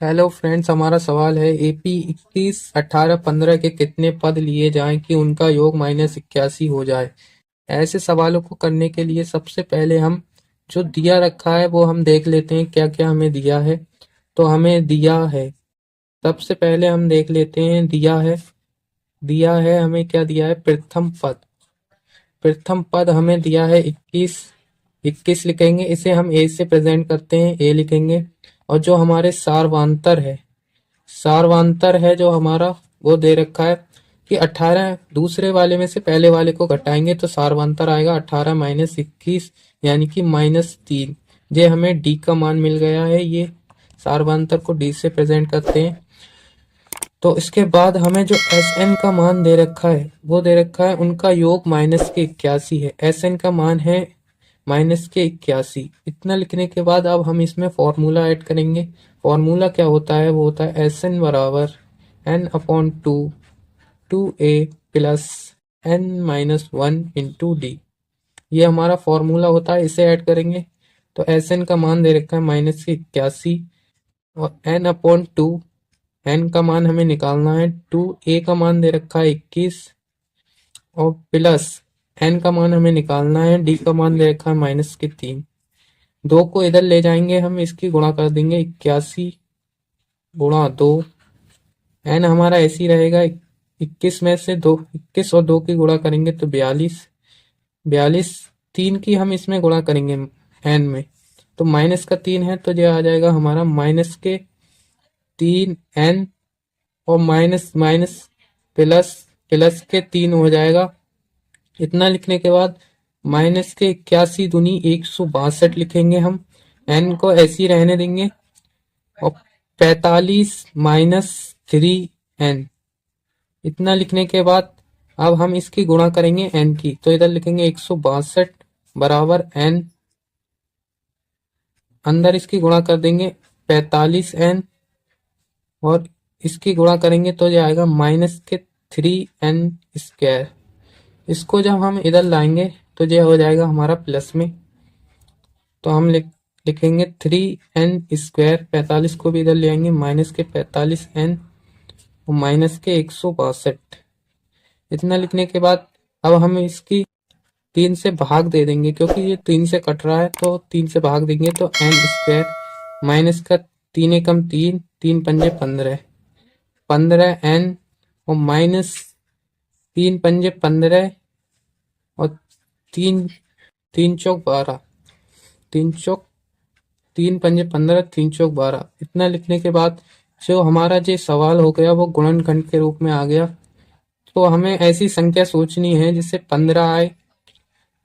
Hello friends, हमारा सवाल है एपी 21, 18, 15 के कितने पद लिए जाएं कि उनका योग -81 हो जाए। ऐसे सवालों को करने के लिए सबसे पहले हम जो दिया रखा है वो हम देख लेते हैं क्या क्या हमें दिया है। तो हमें दिया है, सबसे पहले हम देख लेते हैं दिया है हमें क्या दिया है। प्रथम पद हमें दिया है 21। 21 लिखेंगे, इसे हम ए से प्रेजेंट करते हैं, ए लिखेंगे। और जो हमारे सारवांतर है जो हमारा, वो दे रखा है कि 18 दूसरे वाले में से पहले वाले को घटाएंगे तो सारवांतर आएगा 18 माइनस 21 यानी कि -3। ये हमें डी का मान मिल गया है। ये सारवांतर को डी से प्रेजेंट करते हैं। तो इसके बाद हमें जो एस एन का मान दे रखा है वो दे रखा है उनका योग -81 है। एस एन का मान है -81। इतना लिखने के बाद अब हम इसमें फॉर्मूला ऐड करेंगे। फॉर्मूला क्या होता है, वो होता है एस एन बराबर n/2 2a plus n-1 into D. ये हमारा फॉर्मूला होता है, इसे ऐड करेंगे। तो एस एन का मान दे रखा है -81 और n/2, एन का मान हमें निकालना है 2, ए का मान दे रखा है 21 और प्लस एन का मान हमें निकालना है, डी का मान दे रखा है -3। दो को इधर ले जाएंगे हम, इसकी गुणा कर देंगे 81 गुणा 2। एन हमारा ऐसे ही रहेगा, 21 में से 2, 21 और 2 की गुणा करेंगे तो 42। 42 3 की हम इसमें गुणा करेंगे एन में, तो -3 है तो ये आ जाएगा हमारा -3n और माइनस माइनस प्लस प्लस के 3 हो जाएगा। इतना लिखने के बाद -81 दूनी 162 लिखेंगे हम। एन को ऐसे ही रहने देंगे और 45-3n। इतना लिखने के बाद अब हम इसकी गुणा करेंगे एन की, तो इधर लिखेंगे 162 बराबर एन, अंदर इसकी गुणा कर देंगे 45n और इसकी गुणा करेंगे तो ये आएगा -3n²। इसको जब हम इधर लाएंगे तो ये हो जाएगा हमारा प्लस में। तो हम लिखेंगे 3n²। 45 को भी इधर ले आएंगे, -45n और -162। इतना लिखने के बाद अब हम इसकी 3 से भाग दे देंगे, क्योंकि ये 3 से कट रहा है तो 3 से भाग देंगे तो n² माइनस का 3 एकम 3, 3 पंजे 15, 15n और माइनस 3 पंजे 15 और 3 3 चौक 12, 3 पंजे 15, 3 चौक 12। इतना लिखने के बाद जो हमारा जो सवाल हो गया वो गुणनखंड के रूप में आ गया। तो हमें ऐसी संख्या सोचनी है जिससे 15 आए,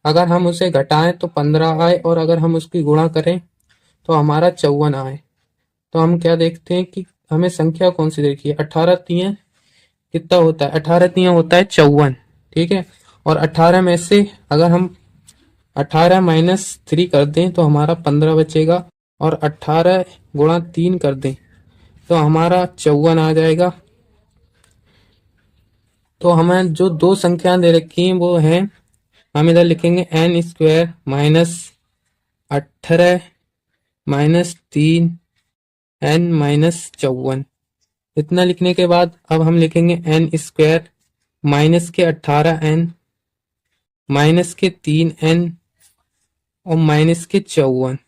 अगर हम उसे घटाएं तो 15 आए और अगर हम उसकी गुणा करें तो हमारा 54 आए। तो हम क्या देखते हैं कि हमें संख्या कौन सी देखी है। 18 तियां कितना होता है, 18 तियां होता है 54, ठीक है। और 18 में से अगर हम 18 माइनस 3 कर दें तो हमारा 15 बचेगा, और 18 गुणा 3 कर दें तो हमारा 54 आ जाएगा। तो हमें जो दो संख्या दे रखी हैं वो है, हम इधर लिखेंगे n² minus 18 minus 3 n minus 54। इतना लिखने के बाद अब हम लिखेंगे n² माइनस के 18n माइनस के 3n और माइनस के 54।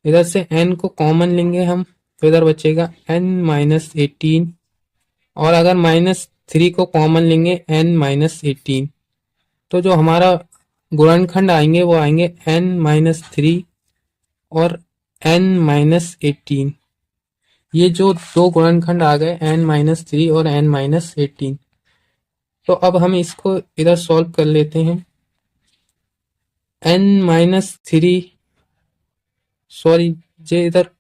इधर से n को कॉमन लेंगे हम तो इधर बचेगा n-18, और अगर -3 को कॉमन लेंगे n-18। तो जो हमारा गुणनखंड आएंगे वो आएंगे n-3 और n-18। ये जो दो गुणनखंड आ गए n-3 और n-18। तो अब हम इसको इधर सॉल्व कर लेते हैं। n-3 सॉरी, ये इधर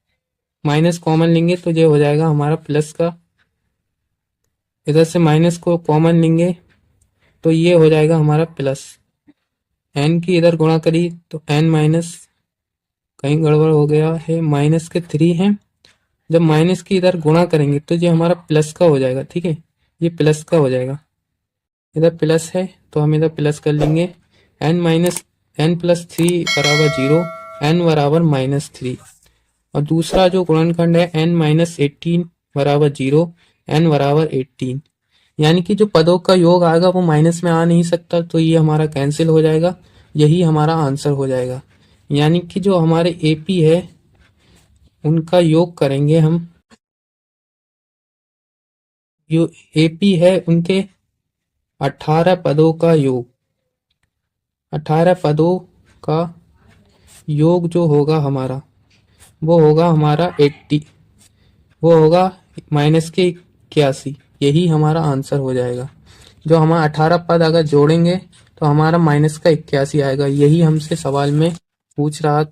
माइनस कॉमन लेंगे तो ये हो जाएगा हमारा प्लस का, इधर से माइनस को कॉमन लेंगे तो ये हो जाएगा हमारा प्लस। n की इधर गुणा करी तो n माइनस, कहीं गड़बड़ हो गया है, माइनस के 3 है। जब माइनस की इधर गुणा करेंगे तो ये हमारा प्लस का हो जाएगा, ठीक है। ये प्लस का हो जाएगा, इधर प्लस है तो हम इधर प्लस कर लेंगे। n प्लस 3 बराबर 0, n बराबर -3। और दूसरा जो गुणनखंड है n माइनस 18 बराबर 0, n बराबर 18, यानी कि जो पदों का योग आएगा वो माइनस में आ नहीं सकता, तो ये हमारा कैंसिल हो जाएगा। यही हमारा आंसर हो जाएगा। यानी कि जो हमारे एपी है उनका योग करेंगे हम, जो एपी है उनके 18 पदों का योग, 18 पदों का योग जो होगा हमारा वो होगा हमारा 80, वो होगा माइनस के 81। यही हमारा आंसर हो जाएगा। जो हमारा 18 पद अगर जोड़ेंगे तो हमारा माइनस का 81 आएगा। यही हमसे सवाल में पूछ रहा